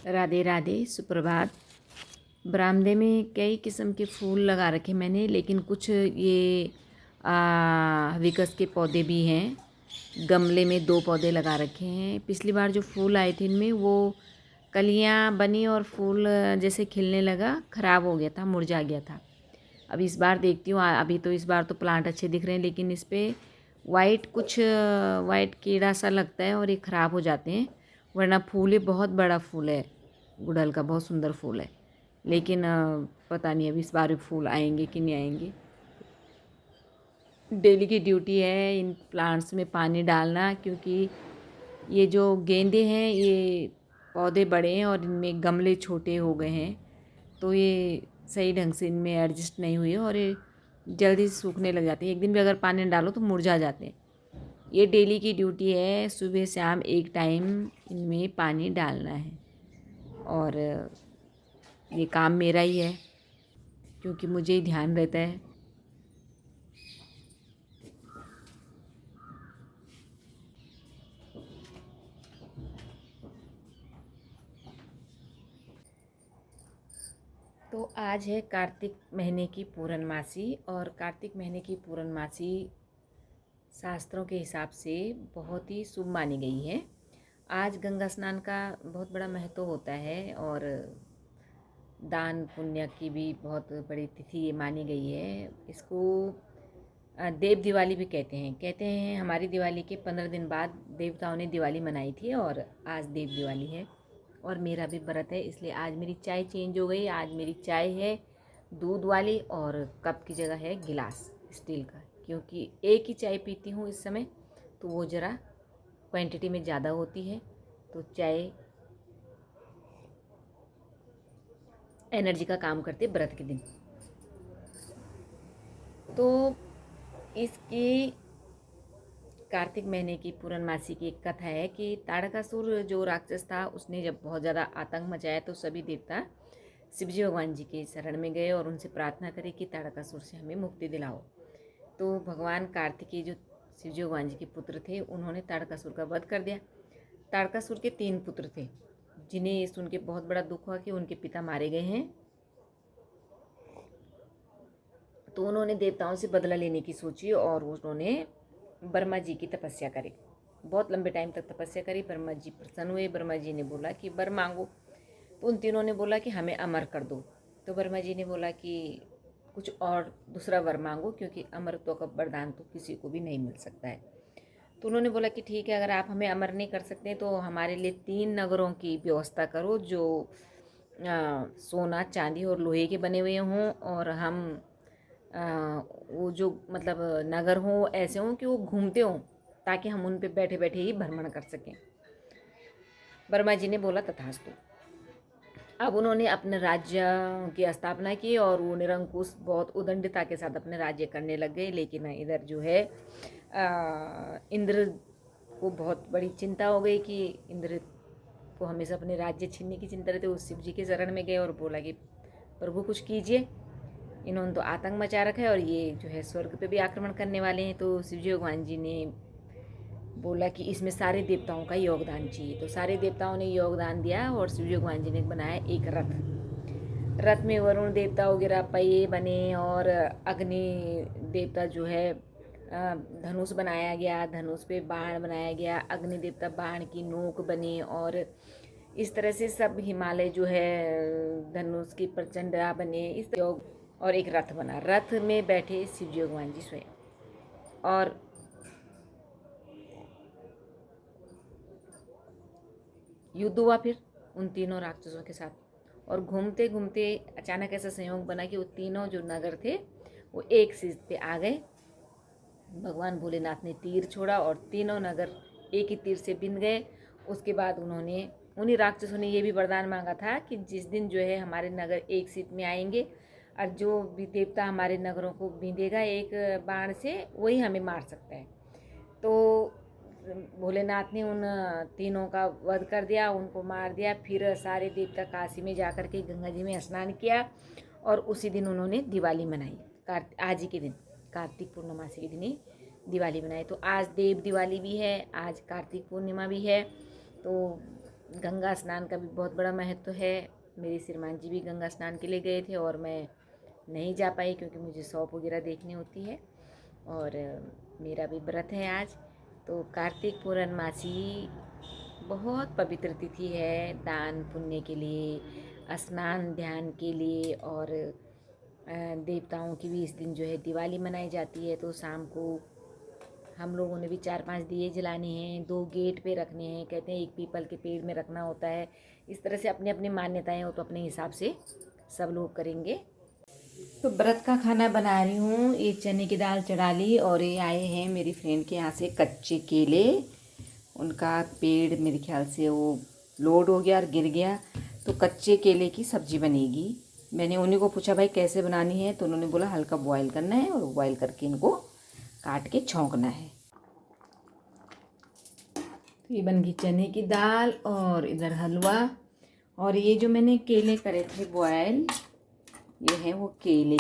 राधे राधे, सुप्रभात। बरामदे में कई किस्म के फूल लगा रखे मैंने, लेकिन कुछ ये हिबिस्कस के पौधे भी हैं। गमले में 2 पौधे लगा रखे हैं। पिछली बार जो फूल आए थे इनमें वो कलियां बनी और फूल जैसे खिलने लगा, ख़राब हो गया था, मुरझा गया था। अब इस बार देखती हूँ। अभी तो इस बार तो प्लांट अच्छे दिख रहे हैं, लेकिन इस पर वाइट कीड़ा सा लगता है और ये ख़राब हो जाते हैं। वरना फूल ये बहुत बड़ा फूल है, गुड़हल का बहुत सुंदर फूल है। लेकिन पता नहीं अब इस बार भी फूल आएंगे कि नहीं आएंगे। डेली की ड्यूटी है इन प्लांट्स में पानी डालना, क्योंकि ये जो गेंदे हैं ये पौधे बड़े हैं और इनमें गमले छोटे हो गए हैं, तो ये सही ढंग से इनमें एडजस्ट नहीं हुए और ये जल्दी से सूखने लग जाते हैं। एक दिन भी अगर पानी डालो तो मुरझा जाते हैं। ये डेली की ड्यूटी है, सुबह शाम एक टाइम इनमें पानी डालना है। और ये काम मेरा ही है, क्योंकि मुझे ही ध्यान रहता है। तो आज है कार्तिक महीने की पूर्णमासी, और कार्तिक महीने की पूर्णमासी शास्त्रों के हिसाब से बहुत ही शुभ मानी गई है। आज गंगा स्नान का बहुत बड़ा महत्व होता है और दान पुण्य की भी बहुत बड़ी तिथि ये मानी गई है। इसको देव दिवाली भी कहते हैं हमारी दिवाली के 15 दिन बाद देवताओं ने दिवाली मनाई थी, और आज देव दिवाली है। और मेरा भी व्रत है, इसलिए आज मेरी चाय चेंज हो गई। आज मेरी चाय है दूध वाली और कप की जगह है गिलास स्टील का, क्योंकि एक ही चाय पीती हूँ इस समय, तो वो ज़रा क्वांटिटी में ज़्यादा होती है। तो चाय एनर्जी का काम करते व्रत के दिन। तो इसकी कार्तिक महीने की पूर्णमासी की एक कथा है कि ताड़कासुर जो राक्षस था, उसने जब बहुत ज़्यादा आतंक मचाया तो सभी देवता शिवजी भगवान जी के शरण में गए और उनसे प्रार्थना करी कि ताड़कासुर से हमें मुक्ति दिलाओ। तो भगवान कार्तिकेय जो शिवजी भगवान जी के पुत्र थे, उन्होंने ताड़कासुर का वध कर दिया। ताड़कासुर के 3 पुत्र थे, जिन्हें ये सुन के बहुत बड़ा दुख हुआ कि उनके पिता मारे गए हैं। तो उन्होंने देवताओं से बदला लेने की सोची और उन्होंने ब्रह्मा जी की तपस्या करी। बहुत लंबे टाइम तक तपस्या करी। ब्रह्मा जी प्रसन्न हुए। ब्रह्मा जी ने बोला कि वर मांगो। तो उन तीनों ने बोला कि हमें अमर कर दो। तो ब्रह्मा जी ने बोला कि कुछ और दूसरा वर मांगो, क्योंकि अमरत्व का वरदान तो किसी को भी नहीं मिल सकता है। तो उन्होंने बोला कि ठीक है, अगर आप हमें अमर नहीं कर सकते तो हमारे लिए 3 नगरों की व्यवस्था करो, जो सोना चांदी और लोहे के बने हुए हों, और हम वो जो मतलब नगर हों ऐसे हों कि वो घूमते हों, ताकि हम उन पे बैठे बैठे ही भ्रमण कर सकें। वर्मा जी ने बोला तथास्तु। अब उन्होंने अपने राज्य की स्थापना की और वो निरंकुश बहुत उदंडता के साथ अपने राज्य करने लग गए। लेकिन इधर जो है इंद्र को बहुत बड़ी चिंता हो गई कि इंद्र को हमेशा अपने राज्य छीनने की चिंता रहती। वो शिव जी के शरण में गए और बोला कि प्रभु कुछ कीजिए, इन्होंने तो आतंक मचा रखा है और ये जो है स्वर्ग पे भी आक्रमण करने वाले हैं। तो शिवजी भगवान जी ने बोला कि इसमें सारे देवताओं का योगदान चाहिए। तो सारे देवताओं ने योगदान दिया और शिवजी भगवान जी ने बनाया एक रथ में वरुण देवता वगैरह पहिए बने, और अग्नि देवता जो है धनुष बनाया गया, धनुष पे बाण बनाया गया, अग्नि देवता बाण की नोक बने, और इस तरह से सब हिमालय जो है धनुष की प्रचंडा बने। इस और एक रथ बना। रथ में बैठे शिवजी भगवान जी स्वयं, और युद्ध हुआ फिर उन तीनों राक्षसों के साथ। और घूमते घूमते अचानक ऐसा संयोग बना कि वो तीनों जो नगर थे वो एक सीध पे आ गए। भगवान भोलेनाथ ने तीर छोड़ा और तीनों नगर एक ही तीर से बिंद गए। उसके बाद उन्होंने उन्हीं राक्षसों ने ये भी वरदान मांगा था कि जिस दिन जो है हमारे नगर एक सीध में आएंगे और जो भी देवता हमारे नगरों को बिंदेगा एक बाण से, वही हमें मार सकता है। तो भोलेनाथ ने उन तीनों का वध कर दिया, उनको मार दिया। फिर सारे देवता काशी में जाकर के गंगा जी में स्नान किया और उसी दिन उन्होंने दिवाली मनाई। आज ही के दिन कार्तिक पूर्णमासी के दिन ही दिवाली मनाई। तो आज देव दिवाली भी है, आज कार्तिक पूर्णिमा भी है। तो गंगा स्नान का भी बहुत बड़ा महत्व है। मेरी श्रीमान जी भी गंगा स्नान के लिए गए थे और मैं नहीं जा पाई क्योंकि मुझे शॉप वगैरह देखनी होती है और मेरा भी व्रत है आज। तो कार्तिक पूर्णमासी बहुत पवित्र तिथि है दान पुण्य के लिए, स्नान ध्यान के लिए और देवताओं की भी इस दिन जो है दिवाली मनाई जाती है। तो शाम को हम लोगों ने भी 4-5 दिए जलाने हैं, 2 गेट पे रखने हैं, कहते हैं एक पीपल के पेड़ में रखना होता है। इस तरह से अपनी अपनी मान्यताएं हो तो अपने हिसाब से सब लोग करेंगे। तो व्रत का खाना बना रही हूँ। ये चने की दाल चढ़ा ली और ये आए हैं मेरी फ्रेंड के यहाँ से कच्चे केले। उनका पेड़ मेरे ख्याल से वो लोड हो गया और गिर गया, तो कच्चे केले की सब्ज़ी बनेगी। मैंने उन्हीं को पूछा भाई कैसे बनानी है, तो उन्होंने बोला हल्का बॉयल करना है और बॉयल करके इनको काट के छौंकना है। तो ये बन गई चने की दाल और इधर हलवा। और ये जो मैंने केले करे थे बॉयल, ये है वो केले।